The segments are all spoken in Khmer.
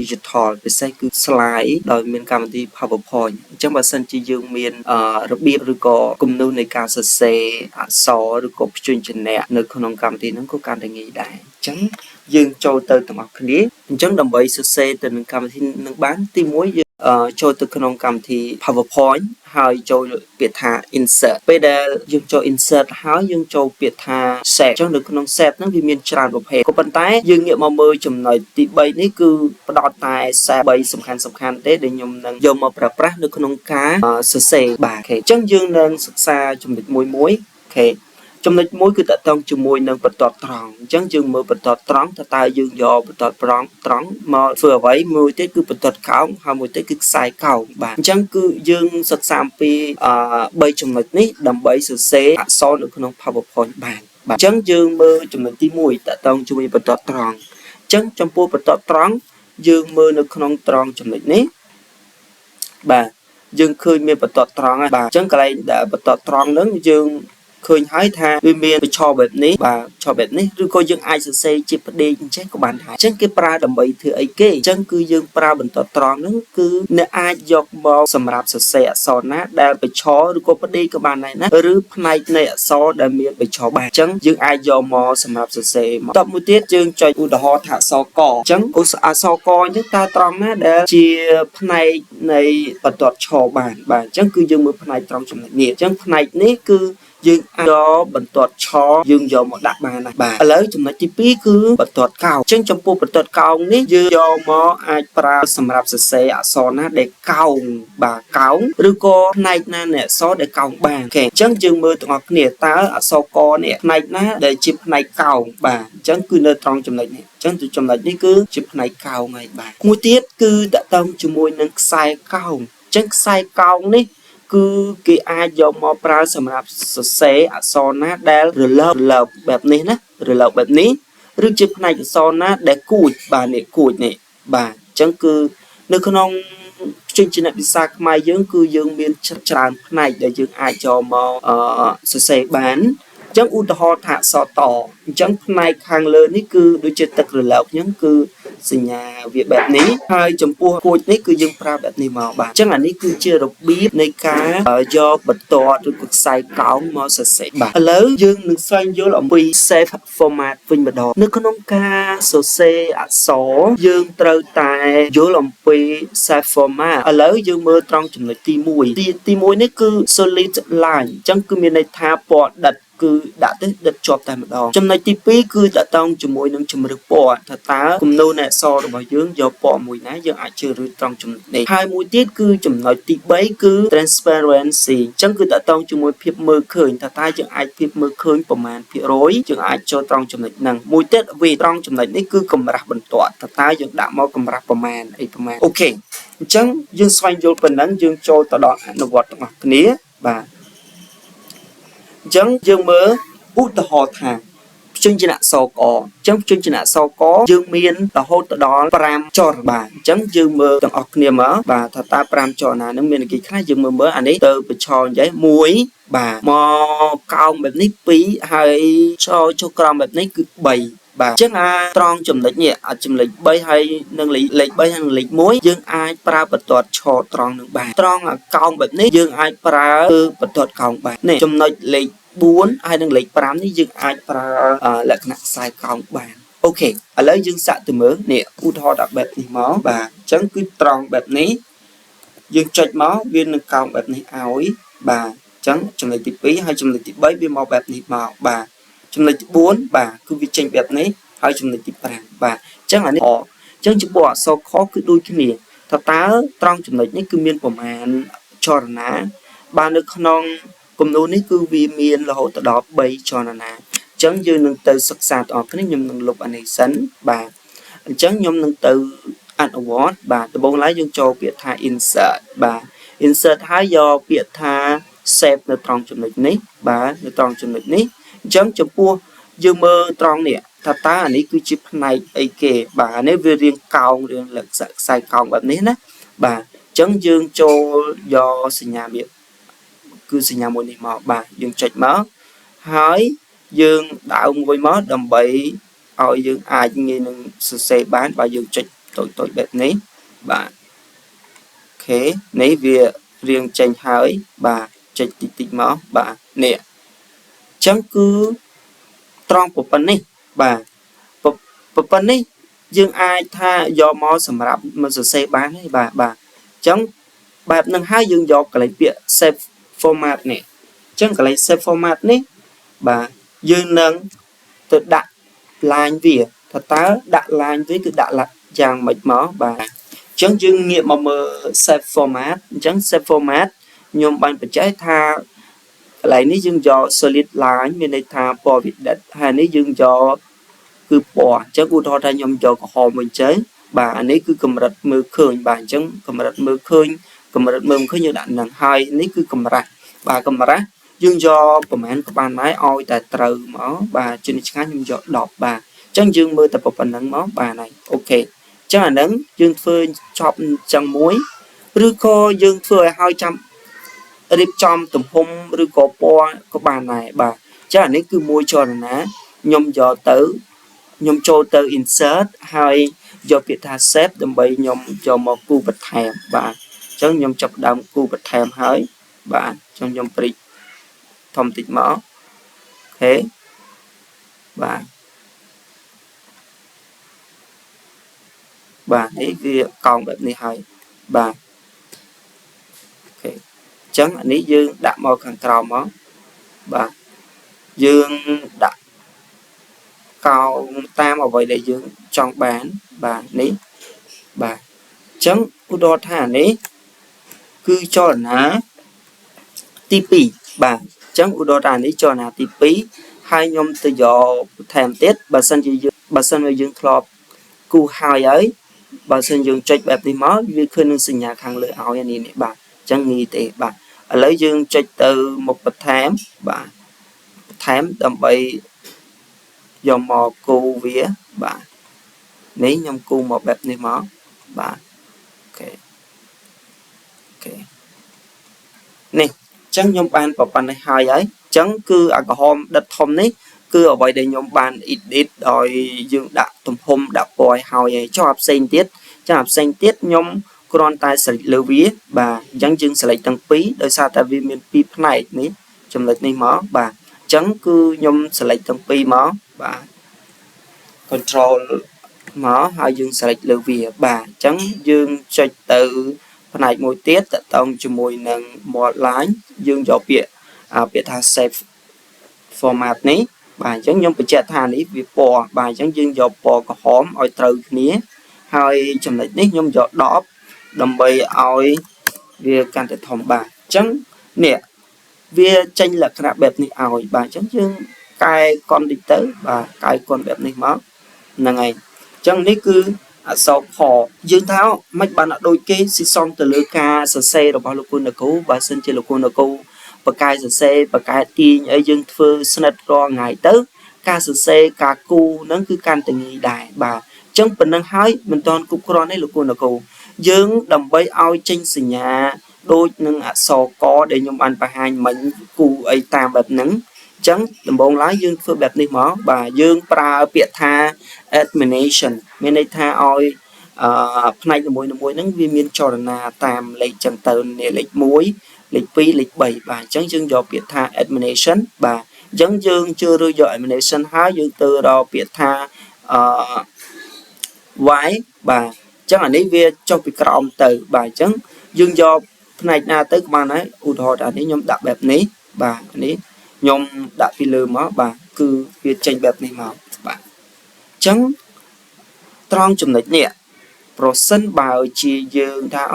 digital ពិសេសគឺ slide ដោយមានកម្មវិធី PowerPoint អញ្ចឹងបើសិនជាយើងមានរបៀបឬក៏គំនូរនៃការសរសេរអក្សរឬក៏ព្យញ្ជនៈនៅក្នុងកម្មវិធីហ្នឹងក៏កាន់តែងាយដែរអញ្ចឹងយើងចូលទៅទាំងអស់គ្នាអញ្ចឹងដើម្បីសរសេរទៅនឹងកម្មវិធីនឹងបានទី1យើងចូលទៅក្នុងកម្មវិធី PowerPoint ហើយចូលពាក្យថា insert ពេលដែលយើងចូល insert ហើយយើងចូលពាក្យថា save អញ្ចឹងនៅក្នុង save ហ្នឹងវាមានច្រើនប្រភេទក៏ប៉ុន្តែយើងងាកមកមើលចំណុចទី3នេះគឺផ្ដោតតែ save 3សំខាន់ទេដែលខ្ញុំនឹងយកមកប្រើប្រាស់នៅក្នុងការសរសេរបាទអូខេអញ្ចឹងយើងនឹងសិក្សាចំណុចមួយអូខេចំណុចមួយគឺតកតងជាមួយនឹងបន្ទាត់ត្រង់អញ្ចឹងយើងមើលបន្ទាត់ត្រង់តើយើងយកបន្ទាត់ត្រង់មកធ្វើអ្វីមួយទៀតគឺបន្ទាត់កោងហើយមួយទៀតគឺខ្សែកោងបាទអញ្ចឹងគឺយើងសិក្សាអំពី3ចំណុចនេះដើម្បីសរសេរអក្សរនៅក្នុង PowerPoint បានបាទអញ្ចឹងយើងមើលចំណុចទី1តកតងជាមួយបន្ទាត់ត្រង់អញ្ចឹងចំពោះបន្ទាត់ត្រង់យើងមើលនៅក្នុងត្រង់ចំណុចនេះបាទយើងឃើញមានបន្ទាត់ត្រង់ហើយបាទអញ្ចឹងកន្លែងដែលបន្ទាត់ត្រង់ហ្នឹងយើងឃើញហើយថាវាមានបញ្ឈរបែបនេះបាទបញ្ឈរបែបនេះឬក៏យើងអាចសរសេរជាផ្ដេកអញ្ចឹងក៏បានដែរអញ្ចឹងគេប្រើដើម្បីធ្វើអីគេអញ្ចឹងគឺយើងប្រើបន្ទាត់ត្រង់ហ្នឹងគឺអ្នកអាចយកមកសម្រាប់សរសេរអក្សរណាដែលបញ្ឈរឬក៏ផ្ដេកក៏បានដែរណាឬផ្នែកនៃអក្សរដែលមានបញ្ឈរបានអញ្ចឹងយើងអាចយកមកសម្រាប់សរសេរមកតបមួយទៀតយើងចុចឧទាហរណ៍ថាអក្សរកអញ្ចឹងអក្សរកអញ្ចឹងតើត្រង់ណាដែលជាផ្នែកនៃបន្ទាត់ឈរបានបាទអញ្ចឹងគឺយើងមើលផ្នែកត្រង់ចំណុចនេះអញ្ចឹងផ្នែកនេះគឺយើងអាចយកបន្ទាត់ឆយើងយកមកដាក់បានដែរបាទឥឡូវចំណុចទី2គឺបន្ទាត់កោងអញ្ចឹងចំពោះបន្ទាត់កោងនេះយើងយកមកអាចប្រើសម្រាប់សរសេរអក្សរណាដែលកោងបាទកោងឬក៏ផ្នែកណានៃអក្សរដែលកោងបានអូខេអញ្ចឹងយើងមើលទាំងអស់គ្នាតើអក្សរកនេះផ្នែកណាដែលជាផ្នែកកោងបាទអញ្ចឹងគឺនៅត្រង់ចំណុចនេះអញ្ចឹងចំណុចនេះគឺជាផ្នែកកោងហើយបាទមួយទៀតគឺតកតងជាមួយនឹងខ្សែកោងអញ្ចឹងខ្សែកោងនេះគឺគេអាចយកមកប្រើសម្រាប់សរសេរអក្សរណាដែលរលើបបែបនេះណារលើបបែបនេះឬជាផ្នែកអក្សរណាដែលគួចបាទនេះគួចនេះបាទអញ្ចឹងគឺនៅក្នុងព្យញ្ជនៈភាសាខ្មែរយើងគឺយើងមានច្រើនផ្នែកដែលយើងអាចយកមកសរសេរបានអញ្ចឹងឧទាហរណ៍ថាអក្សរតអញ្ចឹងផ្នែកខាងលើនេះគឺដូចជាទឹករលើបអញ្ចឹងគឺសញ្ញាវាបែបនេះហើយចំពោះគួចនេះគឺយើងប្រើបែបនេះមកបាទអញ្ចឹងអានេះគឺជារបៀបនៃការយកបន្ទាត់ឬក៏ខ្សែកោងមកសរសេរបាទឥឡូវយើងនឹងស្វែងយល់អំពី save format វិញម្ដងនៅក្នុងការសរសេរអក្សរយើងត្រូវតែយល់អំពី save format ឥឡូវយើងមើលត្រង់ចំណុចទី1ទី1នេះគឺ solid line អញ្ចឹងគឺមានន័យថាពណ៌ដិតគឺដាក់ទៅដិតជាប់តែម្ដងចំណុចទី2គឺតកតងជាមួយនឹងជំរឿនពណ៌ថាតើគំនូរនៃអក្សររបស់យើងយកពណ៌មួយណាយើងអាចជ្រើសរើសត្រង់ចំណុចនេះហើយមួយទៀតគឺចំណុចទី3គឺ transparency អញ្ចឹងគឺតកតងជាមួយភាពមើលឃើញថាតើយើងអាចភាពមើលឃើញប្រមាណភាគរយយើងអាចចូលត្រង់ចំណុចហ្នឹងមួយទៀតវាត្រង់ចំណុចនេះគឺកម្រាស់បន្ទាត់ថាតើយើងដាក់មកកម្រាស់ប្រមាណអីប្រមាណអូខេអញ្ចឹងយើងស្វែងយល់ប៉ុណ្ណឹងយើងចូលទៅដល់អនុវត្តទាំងអស់គ្នាបាទអញ្ចឹងយើងមើលឧទាហរណ៍ថាព្យញ្ជនៈសកអញ្ចឹងព្យញ្ជនៈសកយើងមានរហូតដល់5ចរបាទអញ្ចឹងយើងមើលទាំងអស់គ្នាមកបាទថាតើ5ចរណានឹងមានន័យខ្លះយើងមើលអានេះទៅបញ្ឆោនិយាយ1បាទមកកោងបែបនេះ2ហើយចុះក្រោមបែបនេះគឺ3បាទអញ្ចឹងត្រង់ចំណុចនេះចំណុច3ហើយនឹងលេខ3ហើយនឹងលេខ1យើងអាចប្រើបន្ទាត់ឆត្រង់នឹងបានត្រង់កោងបែបនេះយើងអាចប្រើបន្ទាត់កោងបាននេះចំណុចលេខ4ហើយនឹងលេខ5នេះយើងអាចប្រើលក្ខណៈខ្សែកោងបានអូខេឥឡូវយើងសាកទៅមើលនេះឧទាហរណ៍ដាក់បែបនេះមកបាទអញ្ចឹងគឺត្រង់បែបនេះយើងចុចមកវានឹងកោងបែបនេះឲ្យបាទអញ្ចឹងចំណុចទី2ហើយចំណុចទី3វាមកបែបនេះមកបាទចំណុចទី4បាទគឺវាចេញបែបនេះហើយចំណុចទី5បាទអញ្ចឹងអានេះអញ្ចឹងចំពោះអក្សរខគឺដូចគ្នាថាតើត្រង់ចំណុចនេះគឺមានប្រមាណចរណាបាទនៅក្នុងគំនូរនេះគឺវាមានរហូតដល់3ចរណាអញ្ចឹងយើងនឹងទៅសិក្សាទាំងអស់គ្នាខ្ញុំនឹងលុបអានេះសិនបាទអញ្ចឹងខ្ញុំនឹងទៅអនុវត្តបាទដំបូងឡើយយើងចូលពាក្យថា insert បាទ insert ហើយយកពាក្យថា save នៅត្រង់ចំណុចនេះបាទនៅត្រង់ចំណុចនេះអញ្ចឹងចំពោះយើងមើលត្រង់នេះថាតើអានេះគឺជាផ្នែកអីគេបាទអានេះវារាងកោងរាងលក្ខណៈខ្សែកោងបែបនេះណាបាទអញ្ចឹងយើងចូលយកសញ្ញាវាគឺសញ្ញាមួយនេះមកបាទយើងចុចមកហើយយើងដើរមួយមកដើម្បីឲ្យយើងអាចងាយនឹងសរសេរបានបើយើងចុច tội bẹp ní bà khế nấy việc riêng tranh hỡi bà tranh tịch tịch máu bà nè chẳng cứ trong bộ phận này bà bộ phận này dương ai tha do mò sầm rạp mà giờ xe bán ấy bà chẳng bà nâng hai dương do cái lấy bịa save format này chẳng cái lấy save format này bà dương nâng tự đặt line việc thật ta đặt line với tự đặt là chàng mệt mó bà chẳng dương nghiệm mà mơ save format chẳng save format nhưng bạn phải trái tha lại ní dương do solid line bên đây tha bỏ việc đặt hai ní dương do cứ bỏ chẳng u thọ ra nhom do có hồ mình chế bà anh ấy cứ cầm rạch mưa khơi bà chẳng cầm rạch mưa khơi như đạn nặng hai ní cứ cầm rạch bà cầm rạch dương do comment của bạn máy oi tại từ mở bà trên chẳng nhom do đọc bà chẳng dương mưa tập phần nắng máu bà này ok chẳng là nắng dương phơi chọc chẳng muối rư co dương phơi 200 rịp trong tùm hung rư co po của bà này bà chắc là nấy cứ mua cho là nhom do tử nhom cho từ insert hay do việc tha xếp đầm bay nhom cho một cu bạch thèm bà chẳng nhom chọc đầm cu bạch thèm hơi bà trong nhom pri thông tịch mở thế bà ấy việc cònแบบnày hay bà okay. Chẳng anh ấy dương đã mò càng trào mó bà dương đã cao tam ở vậy để dương trong bán bà ní bà chẳng u đo thả ní cứ cho ná tipi bà chẳng u đo thả ní cho ná tipi hai nhom từ giờ thèm tết bà sân với dương club cu hai ấy bà sân dương trách bẹp đi máu vì khơi nương sinh nhà hàng lựa áo này nè bà chẳng nghi tệ bà lấy dương trách từ một bậc thèm bà thèm đầm bay do mò cu vía bà nếu nhom cu một bẹp này máu bà ok nè chẳng nhom ban vào ban này hai ấy chẳng cứ à hôm đặt hôm đấy cứ ở vậy để nhom ban ít đòi dương đặt tùm hôm đặt bòi hào cho học sinh tiết nhom con tai sợi lưu vía bà chẳng dương sợi tăng phí đời sao tại vì miền pi này ní trong lịch này mó bà chẳng cứ nhom sợi tăng phí mó bà control mó hai dương sợi lưu vía bà chẳng dương trạch từ này mùi tiết tại tông cho mùi nâng một lái dương dọ bịa bịa tha save format ní bà chẳng nhom bị chạy tha ní vì bò bà chẳng dương dọ bò có hóm oi từ ní hai trong lịch ní nhom dọ đỏ đầm bầy oi việc can thể thòng bà chẳng nè việc tranh là khả bẹp ní oi bà chẳng dương cài con đi tới bà cài con bẹp ní máu là ngày chẳng ní cứ sau họ dương tháo mạch bạn đôi kế si xong từ lưỡi ca sờ xe rồi bao lô cô nợ cũ và xin chơi lô cô nợ cũ và cài sờ xe và cài tiền ở dương phơ snat ro ngày tới ca sờ xe ca cu nó cứ can tình đại bà trong phần năng hái mình toàn cục ron ấy lô cô nợ cũ dương đầm bay ao tranh xì nhà đôi nâng sò có để nhung ăn và hai mình cu ấy tam bẹp nắng chẳng đầm bông lái dương phơ bẹp này mó bà dương pra biệt tha admination bên đây tha oi này là mùi nắng viên miên cho là tam lấy chẳng tờ này lấy muối lấy pi lấy bảy bà chẳng dương do biệt tha admination bà chẳng dương chưa đưa do admination há dương từ đó biệt tha vái bà chẳng là lấy việc cho việc còng từ bà chẳng dương do này na tới các bạn ấy u thọ đã nhóm đặt bẹp ní bà ní nhóm đã phi lơ má bà cứ việc tranh bẹp này mà bà chẳng trong chùm này nè procent bảo chỉ dương thả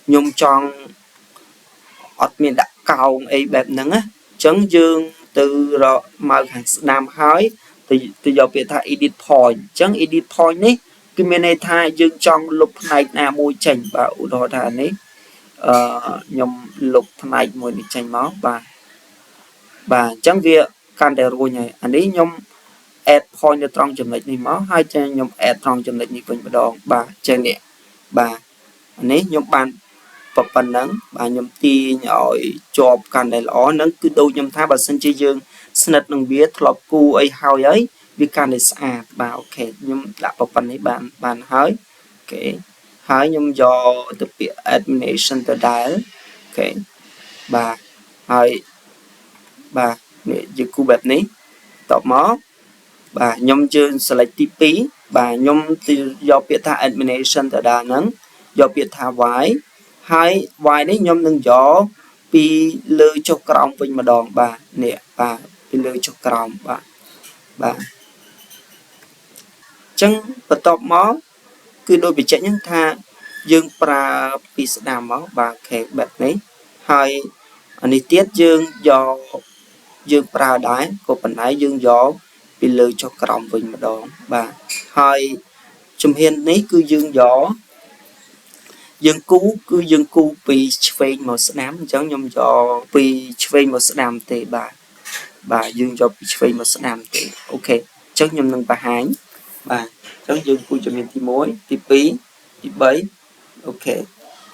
nhung tròn admin đã cao ấy bẹp nắng á chẳng dương từ rồi mà hàng nam hói từ giờ biệt thả edit point chẳng edit point ní cái bên này thả dương trong lục này là môi chảnh bà u thọ thả ní nhung lục này môi đi chảnh máu bà chẳng việc can để rồi nhỉ anh ấy nhung add point ở trong chấm lệch này máu hai chân nhung add trong chấm lệch này mình đòn bà chân nhẹ bà anh ấy nhung bàn bập bàn nắng bà nhung ti nhỏi chọp can để ló nắng cứ đâu nhung tha bà sân chơi dương snat nông biết lọc cu ấy hao ấy vì can để bà ok nhung đã bập bàn ấy bàn hỏi okay ហើយខ្ញុំយកទៅពាក្យ admission ទៅដែរ okay បាទហើយបាទនេះយើងគូបែបនេះតបមកបាទខ្ញុំយើង select ទី2បាទខ្ញុំទៅយកពាក្យថា admission ទៅដែរហ្នឹងយកពាក្យថា y ហើយ y នេះខ្ញុំនឹងយកពីលើចុះក្រោមវិញម្ដងបាទនេះបាទពីលើចុះក្រោមបាទបាទអញ្ចឹងបន្ទាប់មកគឺដូចបញ្ជាក់ហ្នឹងថាយើងប្រើពីស្ដាំមកបាទខេបែបនេះហើយអានេះទៀតយើងប្រើដែរក៏ប៉ុន្តែយើងយកពីលើចុះក្រោមវិញម្ដងបាទហើយជំហាននេះគឺយើងគូពីឆ្វេងមកស្ដាំអញ្ចឹងខ្ញុំយកពីឆ្វេងមកស្ដាំទេបាទយើងយកពីឆ្វេងមកស្ដាំទេអូខេអញ្ចឹងខ្ញុំនឹងបង្ហាញបាទអញ្ចឹងយើងគូជំហានទី1ទី2ទី3អូខេ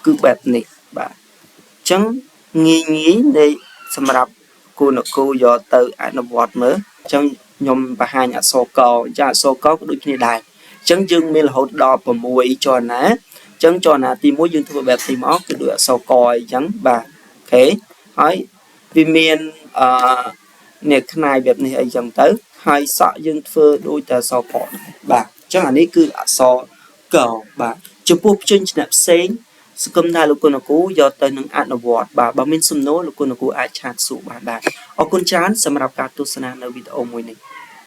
គឺបែបនេះបាទអញ្ចឹងងាយនៃសម្រាប់គូនគូយកទៅអនុវត្តមើលអញ្ចឹងខ្ញុំបង្ហាញអក្សរកអញ្ចឹងអក្សរកក៏ដូចគ្នាដែរអញ្ចឹងយើងមានរហូតដល់6ចលនាអញ្ចឹងចលនាទី1យើងធ្វើបែបនេះមកគឺដូចអក្សរកអញ្ចឹងបាទអូខេហើយវាមាននេះខ្នាយបែបនេះអីចឹងទៅហើយសក់យើងធ្វើដូចតែអក្សរកបាទអញ្ចឹងអានេះគឺអក្សរកបាទចំពោះព្យញ្ជនៈផ្សេងសង្គមថាលោកគុណគូយកទៅនឹងអនុវត្តបាទបើមានសំណួរលោកគុណគូអាចឆាតសួរបានដែរអរគុណច្រើនសម្រាប់ការទស្សនានៅវីដេអូមួយនេះ